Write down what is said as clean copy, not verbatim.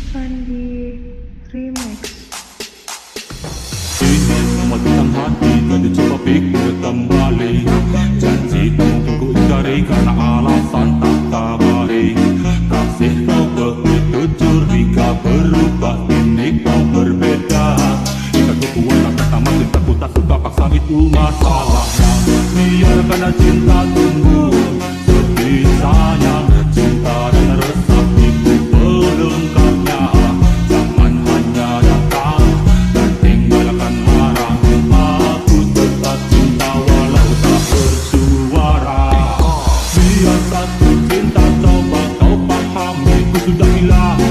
Sandi Remix. Ingin mematikan hati dan dicoba pikir kembali. Janji tak mungkin ku ingkari karena alasan tak kabari. Kasih kau begitu curiga, berubah kini kau berbeda. Jika ku kuat tak pertama cintaku tak suka paksa, itu masalahnya. Biarkan cinta tumbuh sebisanya. Cinta dan resah itu pelengkapnya. Jangan hanya datang dan tinggalkan marah. Aku tetap cinta walau tak bersuara. Biar satu cinta coba kau pahami, ku sudah hilang